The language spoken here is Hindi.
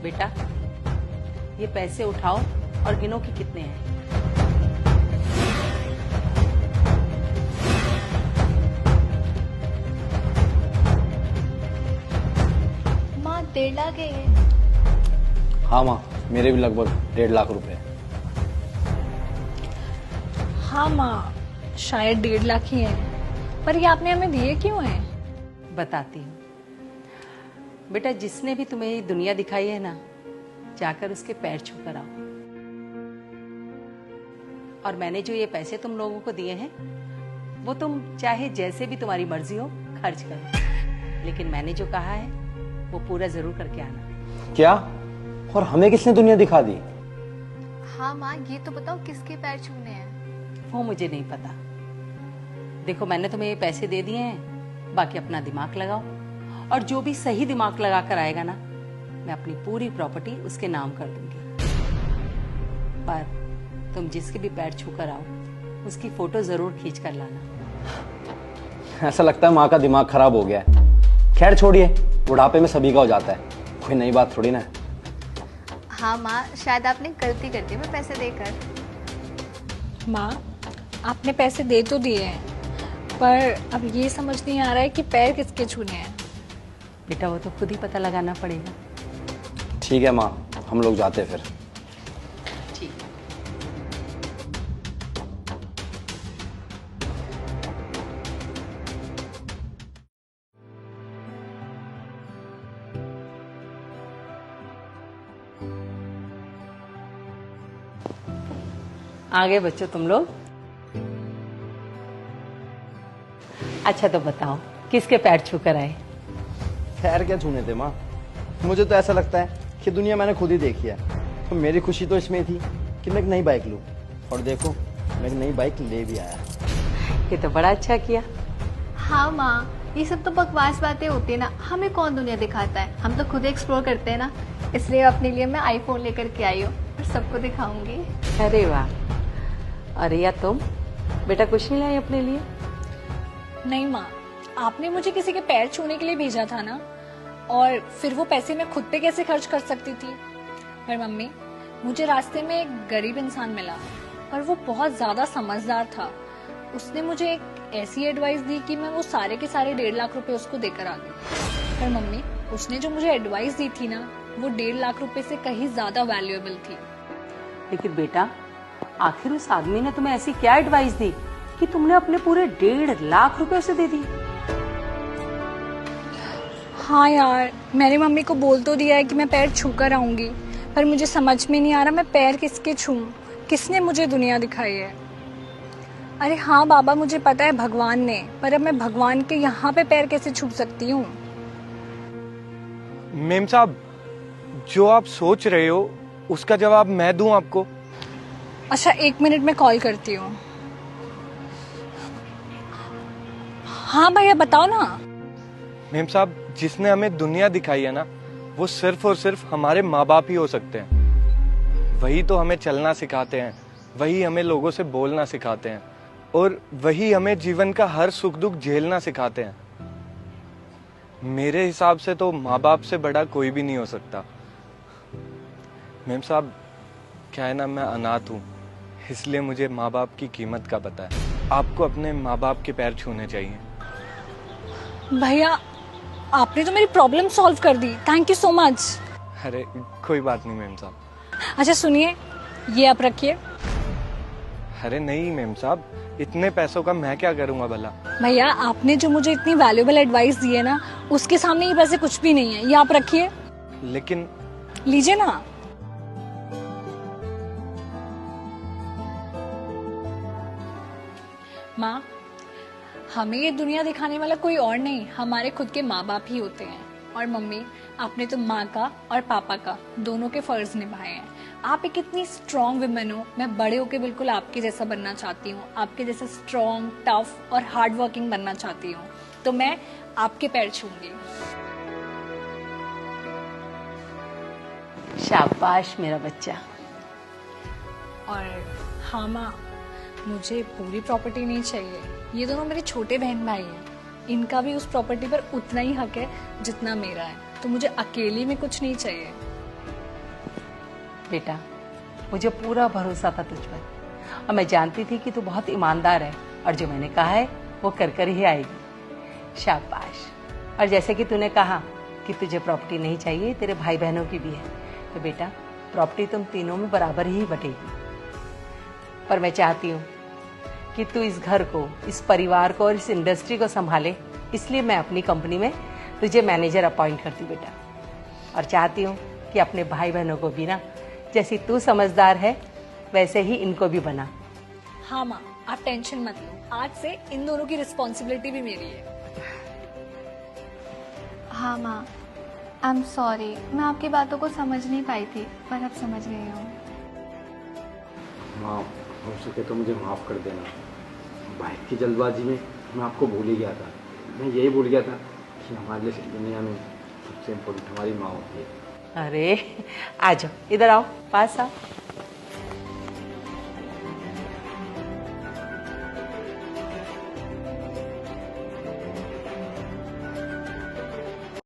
बेटा, ये पैसे उठाओ और गिनो कि कितने हैं। माँ 1.5 लाख है। हाँ माँ, मेरे भी लगभग 1.5 लाख रुपए। हाँ माँ, शायद 1.5 लाख ही है, पर ये आपने हमें दिए क्यों हैं? बताती हूँ बेटा, जिसने भी तुम्हें ये दुनिया दिखाई है ना, जाकर उसके पैर छू कर आओ। और मैंने जो ये पैसे तुम लोगों को दिए हैं, वो तुम चाहे जैसे भी तुम्हारी मर्जी हो खर्च करो, लेकिन मैंने जो कहा है वो पूरा जरूर करके आना। क्या? और हमें किसने दुनिया दिखा दी? हाँ माँ, ये तो बताओ किसके पैर छूने हैं? वो मुझे नहीं पता। देखो, मैंने तुम्हें ये पैसे दे दिए हैं, बाकी अपना दिमाग लगाओ, और जो भी सही दिमाग लगा कर आएगा ना, मैं अपनी पूरी प्रॉपर्टी उसके नाम कर दूंगी। पर तुम जिसके भी पैर छू कर आओ, उसकी फोटो जरूर खींच कर लाना। ऐसा लगता है माँ का दिमाग खराब हो गया है। खैर छोड़िए, बुढ़ापे में सभी का हो जाता है, कोई नई बात थोड़ी ना है। हाँ माँ, शायद आपने गलती कर दी मैं पैसे देकर। माँ, आपने पैसे दे तो दिए हैं, पर अब ये समझ नहीं आ रहा है कि पैर किसके छूने हैं। बेटा, वो तो खुद ही पता लगाना पड़ेगा। ठीक है माँ, हम लोग जाते हैं फिर। ठीक। आगे बच्चों तुम लोग। अच्छा तो बताओ, किसके पैर छू कर आए? खैर क्या छूने थे माँ, मुझे तो ऐसा लगता है कि दुनिया मैंने खुद ही देखी है। तो मेरी खुशी तो इसमें थी कि मैं एक नई बाइक लूं, और देखो मैं एक नई बाइक ले भी आया। ये तो बड़ा अच्छा किया। हाँ माँ, ये सब तो बकवास बातें होती है ना, हमें कौन दुनिया दिखाता है, हम तो खुद एक्सप्लोर करते हैं ना। इसलिए अपने लिए मैं आईफोन लेकर के आई हूँ और सबको दिखाऊंगी। अरे वाह। अरे या तुम बेटा कुछ नहीं लाई अपने लिए? नहीं माँ, आपने मुझे किसी के पैर छूने के लिए भेजा था ना, और फिर वो पैसे मैं खुद पे कैसे खर्च कर सकती थी। पर मम्मी, मुझे रास्ते में एक गरीब इंसान मिला, पर वो बहुत ज्यादा समझदार था। उसने मुझे एक ऐसी एडवाइस दी कि मैं वो सारे के सारे 1.5 लाख रुपए उसको देकर आ गई। पर मम्मी, उसने जो मुझे एडवाइस दी थी ना, वो 1.5 लाख रुपए से कहीं ज्यादा वैल्यूएबल थी। लेकिन बेटा, आखिर उस आदमी ने तुम्हें ऐसी क्या एडवाइस दी कि तुमने अपने पूरे 1.5 लाख रुपए उसे दे दी? हाँ यार, मैंने मम्मी को बोल तो दिया है कि मैं पैर छू कर आऊंगी, पर मुझे समझ में नहीं आ रहा मैं पैर किसके छूऊं, किसने मुझे दुनिया दिखाई है। अरे हाँ बाबा, मुझे पता है भगवान ने, पर अब मैं भगवान के यहाँ पे पैर कैसे छू सकती हूँ? मेम साहब, जो आप सोच रहे हो उसका जवाब मैं दूं आपको? अच्छा 1 मिनट में कॉल करती हूँ। हाँ भैया बताओ ना। मेम साहब, जिसने हमें दुनिया दिखाई है ना, वो सिर्फ और सिर्फ हमारे माँ बाप ही हो सकते हैं। वही तो हमें चलना सिखाते हैं, वही हमें लोगों से बोलना सिखाते हैं, और वही हमें जीवन का हर सुख दुख झेलना सिखाते हैं। मेरे हिसाब से तो माँ बाप से बड़ा कोई भी नहीं हो सकता। मेम साहब, क्या है ना, मैं अनाथ हूँ, इसलिए मुझे माँ बाप की कीमत का पता है। आपको अपने माँ बाप के पैर छूने चाहिए। भैया, आपने तो मेरी प्रॉब्लम सॉल्व कर दी, थैंक यू सो मच। अरे कोई बात नहीं मेम साहब। अच्छा सुनिए, ये आप रखिए। अरे नहीं मेम साहब, इतने पैसों का मैं क्या करूँगा भला? भैया, आपने जो मुझे इतनी वैल्यूएबल एडवाइस दी है ना, उसके सामने ये पैसे कुछ भी नहीं है, ये आप रखिए। लेकिन लीजिए ना। माँ, हमें ये दुनिया दिखाने वाला कोई और नहीं, हमारे खुद के माँ बाप ही होते हैं। और मम्मी, आपने तो माँ का और पापा का दोनों के फर्ज निभाए हैं। आप एक इतनी स्ट्रॉन्ग वुमेन हो, मैं बड़े होके बिल्कुल आपके जैसा बनना चाहती हूँ, आपके जैसा स्ट्रॉन्ग, टफ और हार्ड वर्किंग बनना चाहती हूँ। तो मैं आपके पैर छूंगी। शाबाश मेरा बच्चा। और हाँ माँ, मुझे पूरी प्रॉपर्टी नहीं चाहिए, ये दोनों मेरे छोटे बहन भाई हैं, इनका भी उस प्रॉपर्टी पर उतना ही हक है जितना मेरा है, तो मुझे अकेली में कुछ नहीं चाहिए। बेटा, मुझे पूरा भरोसा था तुझ पर और मैं जानती थी कि तू बहुत ईमानदार है और जो मैंने कहा है वो कर कर ही आएगी। शाबाश। और जैसे कि तूने कहा कि तुझे प्रॉपर्टी नहीं चाहिए, तेरे भाई बहनों की भी है, तो बेटा प्रॉपर्टी तुम तीनों में बराबर ही बटेगी। पर मैं चाहती हूँ कि तू इस घर को, इस परिवार को और इस इंडस्ट्री को संभाले, इसलिए मैं अपनी कंपनी में तुझे मैनेजर अपॉइंट करती बेटा। और चाहती हूँ कि अपने भाई बहनों को भी ना, जैसी तू समझदार है वैसे ही इनको भी बना। हाँ माँ, आप टेंशन मत लो, आज से इन दोनों की रिस्पॉन्सिबिलिटी भी मेरी है। हाँ माँ, आई एम सॉरी, मैं आपकी बातों को समझ नहीं पाई थी, पर अब समझ गई हूँ। माँ, हो सके तो मुझे माफ़ कर देना। बाइक की जल्दबाजी में मैं आपको भूल ही गया था। मैं यही भूल गया था कि हमारे लिए दुनिया में सबसे इम्पोर्टेंट हमारी माँ होती है। अरे आ जाओ, इधर आओ, पास आओ।